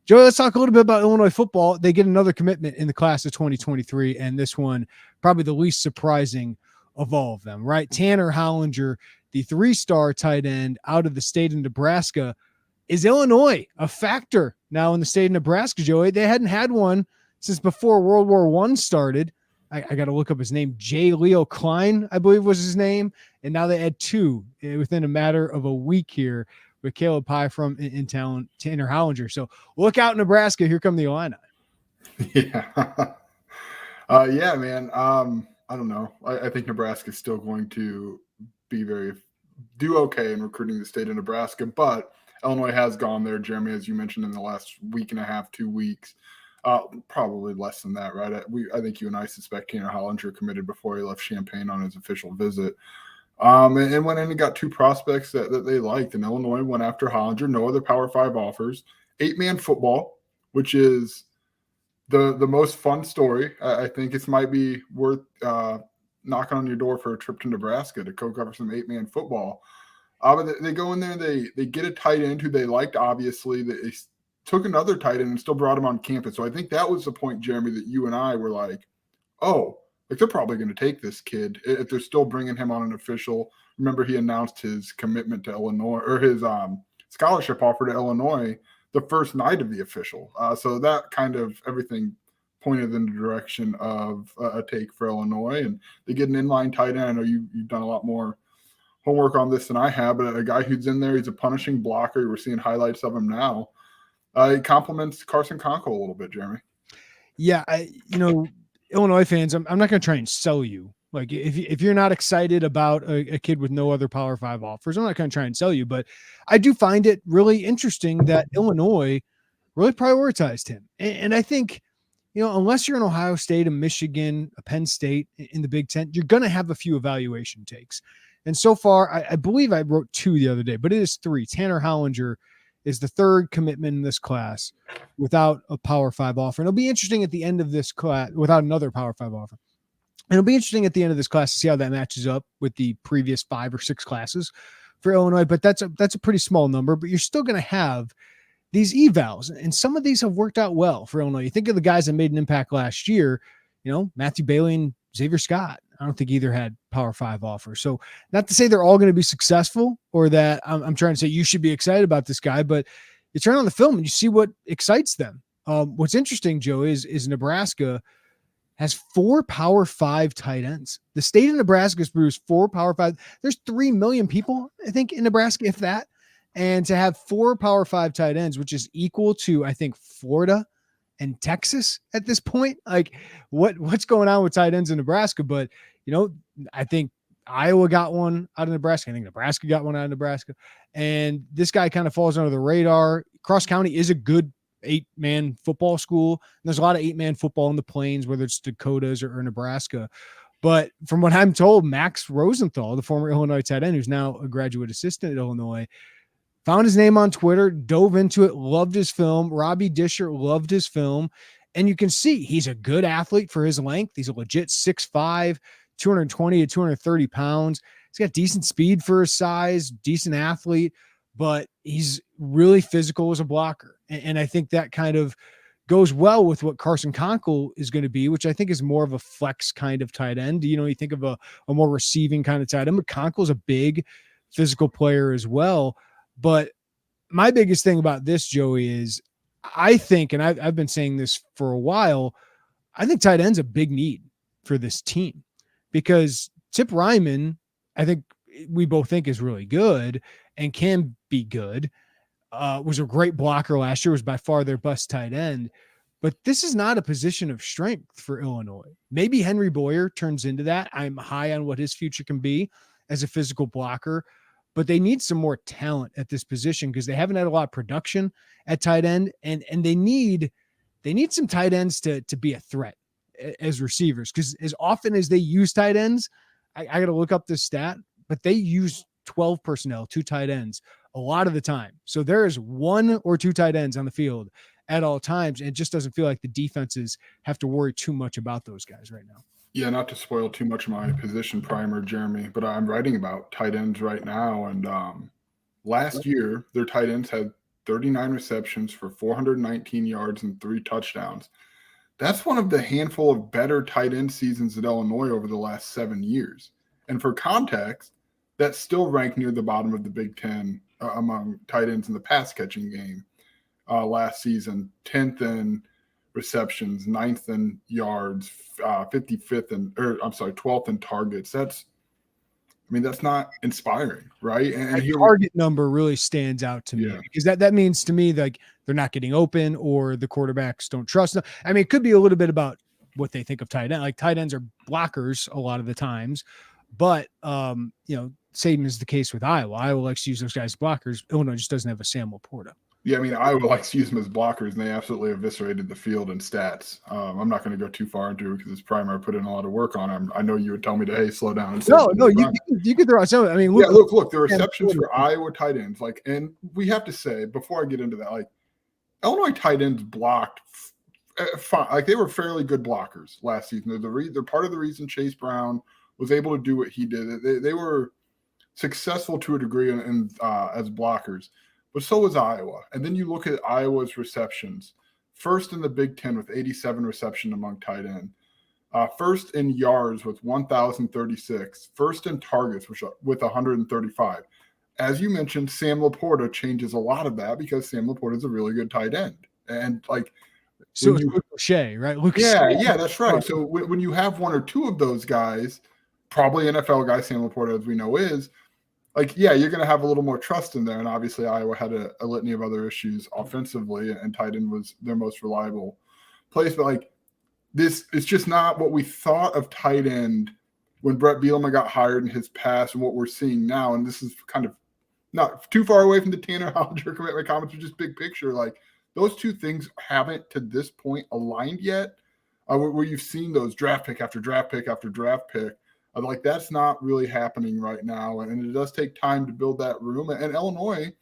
Joey, let's talk a little bit about Illinois football. They get another commitment in the class of 2023, and this one probably the least surprising of all of them, right? Tanner Hollinger, the 3-star tight end out of the state of Nebraska. Is Illinois a factor now in the state of Nebraska, Joey? They hadn't had one since before World War I started. I got to look up his name. J. Leo Klein, I believe was his name. And now they had 2 within a matter of a week here with Caleb Pye from in town, Tanner Hollinger. So look out, Nebraska. Here come the Illini. Yeah. Yeah, man. I don't know. I think Nebraska is still going to do okay in recruiting the state of Nebraska, but Illinois has gone there, Jeremy, as you mentioned, in the last week and a half, 2 weeks. Probably less than that, right? I think you and I suspect Tanner Hollinger committed before he left Champaign on his official visit. And went in and got 2 prospects that they liked. And Illinois went after Hollinger. No other Power 5 offers. 8-man football, which is the most fun story. I think it might be worth knocking on your door for a trip to Nebraska to go cover some 8-man football. But they go in there and they get a tight end who they liked, obviously. They took another tight end and still brought him on campus. So I think that was the point, Jeremy, that you and I were like, oh, like they're probably going to take this kid if they're still bringing him on an official. Remember, he announced his commitment to Illinois, or his scholarship offer to Illinois the first night of the official. So that kind of everything pointed in the direction of a take for Illinois. And they get an inline tight end. I know you've done a lot more homework on this than I have, but a guy who's in there, he's a punishing blocker. We're seeing highlights of him now. He compliments Carson Conco a little bit, Jeremy. Yeah, Illinois fans, I'm not going to try and sell you. Like if you're not excited about a kid with no other Power 5 offers, I'm not going to try and sell you. But I do find it really interesting that Illinois really prioritized him. And I think, unless you're in Ohio State, a Michigan, a Penn State in the Big Ten, you're going to have a few evaluation takes. And so far, I believe I wrote 2 the other day, but it is 3. Tanner Hollinger is the 3rd commitment in this class without a Power 5 offer. And it'll be interesting at the end of this class without another Power 5 offer. And it'll be interesting at the end of this class to see how that matches up with the previous 5 or 6 classes for Illinois. But that's a pretty small number, but you're still going to have these evals. And some of these have worked out well for Illinois. You think of the guys that made an impact last year, Matthew Bailey and Xavier Scott. I don't think either had Power 5 offers. So not to say they're all going to be successful or that I'm trying to say you should be excited about this guy, but you turn on the film and you see what excites them. What's interesting, Joe, is Nebraska has 4 Power 5 tight ends. The state of Nebraska has produced 4 Power 5. There's 3 million people, I think, in Nebraska, if that. And to have 4 Power 5 tight ends, which is equal to, I think, Florida and Texas at this point, like what's going on with tight ends in Nebraska? But, I think Iowa got one out of Nebraska. I think Nebraska got one out of Nebraska. And this guy kind of falls under the radar. Cross County is a good 8-man football school. And there's a lot of 8-man football in the Plains, whether it's Dakotas or Nebraska. But from what I'm told, Max Rosenthal, the former Illinois tight end, who's now a graduate assistant at Illinois, found his name on Twitter, dove into it, loved his film. Robbie Disher loved his film. And you can see he's a good athlete for his length. He's a legit 6'5", 220 to 230 pounds. He's got decent speed for his size, decent athlete, but he's really physical as a blocker. And I think that kind of goes well with what Carson Conco is going to be, which I think is more of a flex kind of tight end. You think of a more receiving kind of tight end, but Conco's a big physical player as well. But my biggest thing about this, Joey, is I think, and I've been saying this for a while, I think tight end's a big need for this team because Tip Ryman, I think we both think is really good and can be good. Was a great blocker last year, was by far their best tight end. But this is not a position of strength for Illinois. Maybe Henry Boyer turns into that. I'm high on what his future can be as a physical blocker. But they need some more talent at this position because they haven't had a lot of production at tight end, and they need some tight ends to be a threat as receivers. Because as often as they use tight ends, I got to look up this stat, but they use 12 personnel, 2 tight ends a lot of the time. So there is 1 or 2 tight ends on the field at all times, and it just doesn't feel like the defenses have to worry too much about those guys right now. Yeah, not to spoil too much of my position primer, Jeremy, but I'm writing about tight ends right now. And last year, their tight ends had 39 receptions for 419 yards and 3 touchdowns. That's one of the handful of better tight end seasons at Illinois over the last 7 years. And for context, that's still ranked near the bottom of the Big Ten among tight ends in the pass catching game last season, 10th in receptions, 9th in yards, 12th in targets. That's not inspiring, right? And that target number really stands out to me because that means to me like they're not getting open or the quarterbacks don't trust them. I mean, it could be a little bit about what they think of tight end. Like tight ends are blockers a lot of the times, but same is the case with Iowa. Iowa likes to use those guys as blockers. Illinois just doesn't have a Sam Laporta. Yeah, I mean, Iowa likes to use them as blockers, and they absolutely eviscerated the field in stats. I'm not going to go too far into it because it's primary put in a lot of work on them. I know you would tell me to, hey, slow down. No, you could throw out some. I mean, look, the receptions for Iowa tight ends, and we have to say before I get into that, Illinois tight ends blocked fine. They were fairly good blockers last season. They're part of the reason Chase Brown was able to do what he did. They were successful to a degree as blockers. But so was Iowa. And then you look at Iowa's receptions. First in the Big Ten with 87 reception among tight end. First in yards with 1,036. First in targets with 135. As you mentioned, Sam Laporta changes a lot of that because Sam Laporta is a really good tight end. And so it's Luke Lachey, right? Yeah, that's right. So when you have one or two of those guys, probably NFL guy Sam Laporta, as we know is, you're going to have a little more trust in there. And obviously Iowa had a litany of other issues offensively, and tight end was their most reliable place. But this is just not what we thought of tight end when Brett Bielema got hired in his past and what we're seeing now. And this is kind of not too far away from the Tanner Hollinger commitment comments, but just big picture. Those two things haven't to this point aligned yet, where you've seen those draft pick after draft pick after draft pick. That's not really happening right now. And it does take time to build that room. And Illinois,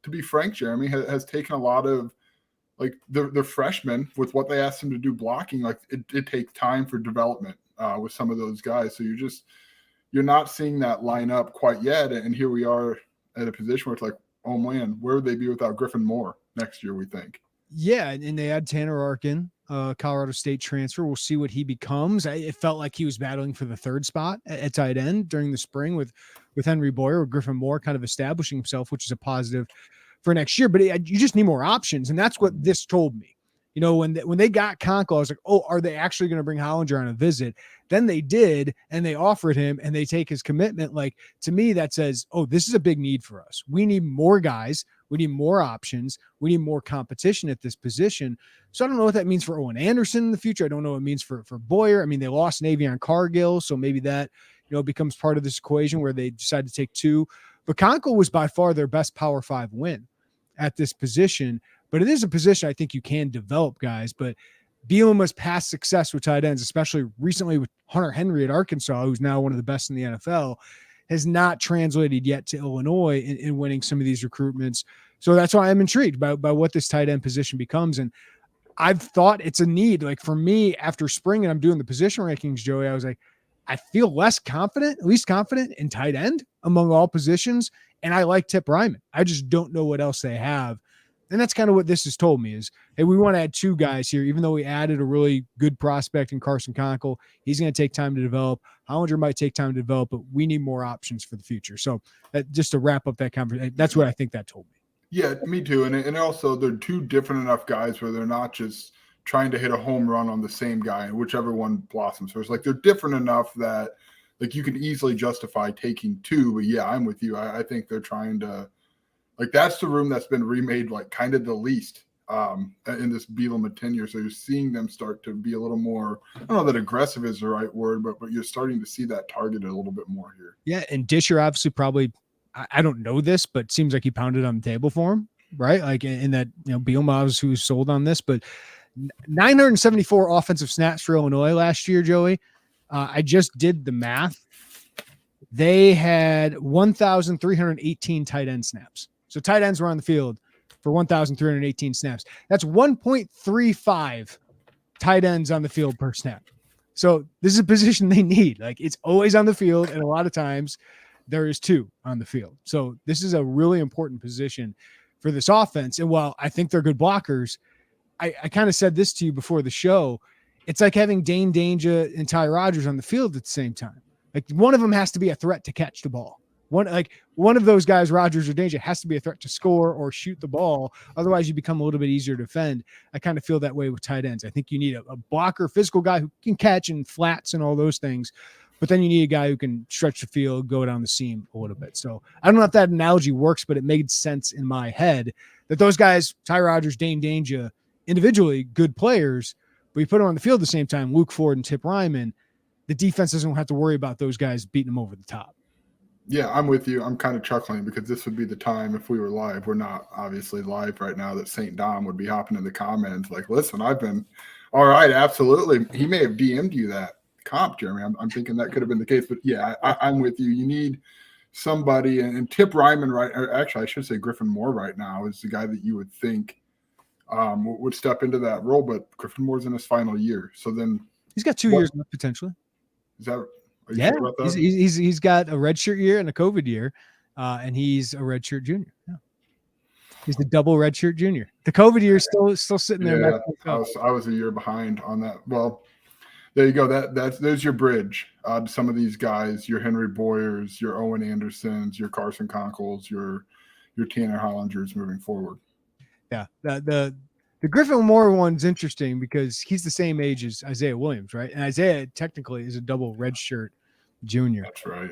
to be frank, Jeremy, has taken a lot of the freshmen with what they asked them to do blocking. It takes time for development with some of those guys. So you're not seeing that line up quite yet. And here we are at a position where it's oh man, where would they be without Griffin Moore next year, we think? Yeah. And they had Tanner Arkin, Colorado State transfer. We'll see what he becomes. It felt like he was battling for the third spot at tight end during the spring with Henry Boyer, with Griffin Moore kind of establishing himself, which is a positive for next year. But you just need more options. And that's what this told me. When they got Conkle, I was like, oh, are they actually going to bring Hollinger on a visit? Then they did, and they offered him, and they take his commitment. To me, that says, oh, this is a big need for us. We need more guys. We need more options. We need more competition at this position. So I don't know what that means for Owen Anderson in the future. I don't know what it means for Boyer. I mean, they lost Navion Cargill, so maybe that becomes part of this equation where they decide to take two. But Conkle was by far their best Power 5 win at this position. But it is a position I think you can develop guys. But Bielema's past success with tight ends, especially recently with Hunter Henry at Arkansas, who's now one of the best in the NFL, has not translated yet to Illinois in winning some of these recruitments. So that's why I'm intrigued by what this tight end position becomes. And I've thought it's a need. For me, after spring and I'm doing the position rankings, Joey, I was like, I feel least confident in tight end among all positions. And I like Tip Ryman. I just don't know what else they have. And that's kind of what this has told me is, hey, we want to add two guys here, even though we added a really good prospect in Carson Conkle. He's going to take time to develop. Hollinger might take time to develop, but we need more options for the future. So just to wrap up that conversation, that's what I think that told me. Yeah, me too. And also they're two different enough guys where they're not just trying to hit a home run on the same guy and whichever one blossoms first. They're different enough that you can easily justify taking two. But yeah, I'm with you. I think they're trying to that's the room that's been remade kind of the least in this Bielema tenure. So you're seeing them start to be a little more, I don't know that aggressive is the right word, but you're starting to see that targeted a little bit more here. Yeah, and Disher obviously probably, I don't know this, but it seems like he pounded on the table for him, right? In that, Bielema was who sold on this, but 974 offensive snaps for Illinois last year, Joey. I just did the math. They had 1,318 tight end snaps. So tight ends were on the field for 1,318 snaps. That's 1.35 tight ends on the field per snap. So this is a position they need. It's always on the field, and a lot of times there is two on the field. So this is a really important position for this offense. And while I think they're good blockers, I kind of said this to you before the show. It's like having Dane Danger and Ty Rodgers on the field at the same time. Like one of them has to be a threat to catch the ball. One of those guys, Rodgers or Danger, has to be a threat to score or shoot the ball. Otherwise, you become a little bit easier to defend. I kind of feel that way with tight ends. I think you need a blocker, physical guy who can catch and flats and all those things. But then you need a guy who can stretch the field, go down the seam a little bit. So I don't know if that analogy works, but it made sense in my head that those guys, Ty Rodgers, Dane Danger, individually good players, but you put them on the field at the same time, Luke Ford and Tip Ryman, the defense doesn't have to worry about those guys beating them over the top. Yeah, I'm with you. I'm kind of chuckling because this would be the time if we were live. We're not obviously live right now, that St. Dom would be hopping in the comments like, listen, I've been all right. Absolutely. He may have DM'd you that comp, Jeremy. I'm thinking that could have been the case, but yeah, I'm with you. You need somebody, and Tip Ryman, right? Or actually, I should say Griffin Moore right now is the guy that you would think would step into that role, but Griffin Moore's in his final year. So then he's got 2 years left potentially. Is that? Are you Yeah, sure about that? He's got a redshirt year and a COVID year, and he's a redshirt junior. Yeah. He's the double redshirt junior. The COVID year is still sitting there. Yeah, I was a year behind on that. Well, there you go. There's your bridge. Some of these guys, your Henry Boyers, your Owen Andersons, your Carson Conkles, your Tanner Hollingers moving forward. Yeah, the Griffin Moore one's interesting because he's the same age as Isaiah Williams, right? And Isaiah technically is a double redshirt junior. That's right.